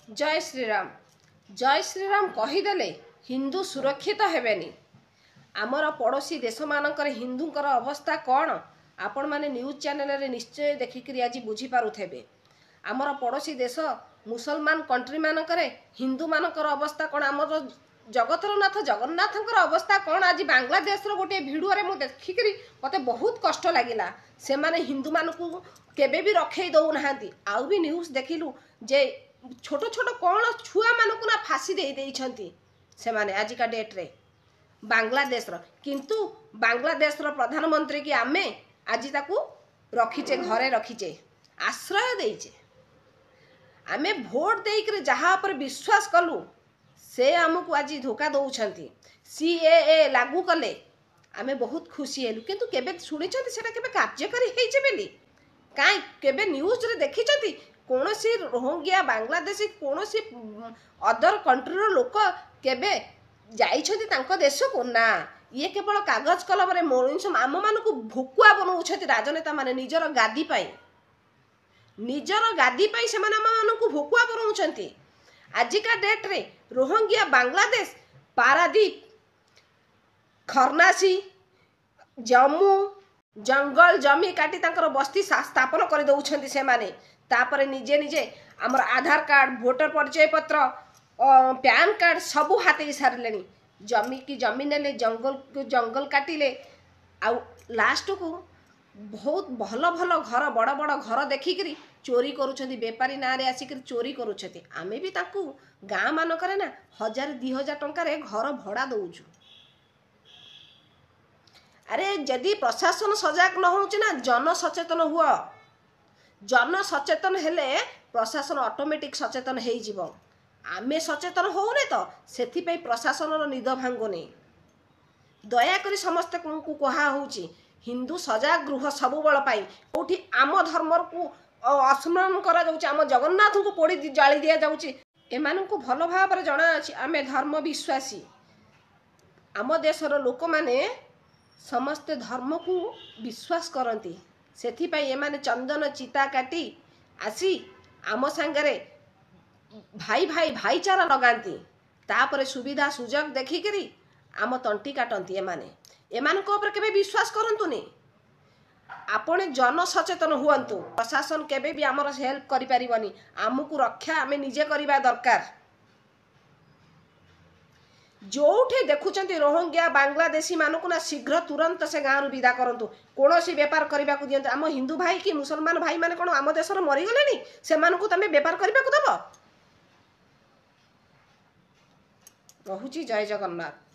जय श्रीराम कहीदेले हिंदू सुरक्षित हेबेनी। आमर पड़ोशी देश मानकर हिंदूंकर अवस्था कौन आपण माने न्यूज चैनल रे निश्चय देखिक आज बुझीपारे। आमर पड़ोशी देश मुसलमान कंट्री मानकर हिंदू मानकर अवस्था कौन, आमर जगतर नाथ जगन्नाथंकर अवस्था कौन। आज बांग्लादेश गोटे भिडियो रे मुझे देखिक मत बहुत कष्ट लगिला। से माने हिंदू मानकू केबे भी रखे दौ नाहांती। आउ भी न्यूज देखिलु जे छोट छोट कौन छुआ मानकू ना फांसी दे देइछंती से माने आजिका डेट रे बांग्लादेश रो। किंतु बांग्लादेश रो प्रधानमंत्री की आमे आज ताकू रखीचे, घरे रखीचे, आश्रय देइचे। आमे भोट देइकरे जहा पर विश्वास कलु से आमको आज धोखा दौरान। सीएए लागू कले आमे बहुत खुशी हेलु, किंतु केबे सुनिछंती सेटा केबे कार्यकारी हेइचे बेली काई केबे न्यूज रे देखिछंती। कौन सी रोहिंग्या बांग्लादेशी कौन सी अदर कंट्री रो लोक केबे जाइछंती तांको देश को ना। ये केवल कागज कलम रे मनुष्य आम मान को भुकुआ बनाउछंती राजनेता माने निजर गादी पाई, निजर गादी पाई से माने आम मान को भुकुआ बनाउछंती। आजिका डेट रे रोहिंग्या बांग्लादेश पारादीप खरनासी जम्मू जंगल जमी काटी तांकर बस्ती स्थापन कर दउछंती से माने। तापरे निजे निजे आमर आधार कार्ड, भोटर परिचय पत्र, पैन कार्ड सबू हाथे सारे। जमी की जमी नेले, जंगल काटिले। आउ लास्ट को बहुत भल भल घर बड़ बड़ घर देखिक चोरी करुछंती। बेपारी ना रे आसिक चोरी करुछंती। आमे भी ताकू गाँ मानकरे ना 1000-2000 टंकार घर भड़ा दउछु। अरे जदि प्रशासन सजग न होउची ना, जन सचेतन हुआ। जन सचेतन हेले प्रशासन ऑटोमेटिक सचेतन हेइ जिवो। आमे सचेतन होउने तो सेथि पे प्रशासन रो निद भांगोने। दया करी समस्त को कहा होउची हिंदू सजग गृह सबु बळ पाई। कोठी आम धर्म को असम्मान करा जाउची, आम जगन्नाथ को पोड़ी जाली दिया जाउची। एमान को भल भाव जना अछि आमे धर्म विश्वासी। आम देशर लोक माने समस्त धर्म को विश्वास करती। सेथि पई एमाने चंदन चिता काटी आसी आम सांगरे भाई भाई भाईचारा लगाती। तापरे सुविधा सुजोग देखिकरी आम तंटी काटती। एमाने एमान को ऊपर केबे विश्वास करंतुनी। आपण जन सचेतन हुअंतु। प्रशासन केबे भी आमर हेल्प करि परिबनी। आमको रक्षा आमे निजे करिबा दरकार। जोठे देखुचंती रोहिंग्या बांग्लादेशी मानकु ना शीघ्र तुरंत से गाँव रु विदा करंतु। कोनोसी व्यापार करबा को दियंतु। आम हिंदू भाई कि मुसलमान भाई माने कोन आम देशर मरि गलेनी, से मानकु तमे व्यापार करबा को दबो। रहुची जय जगन्नाथ।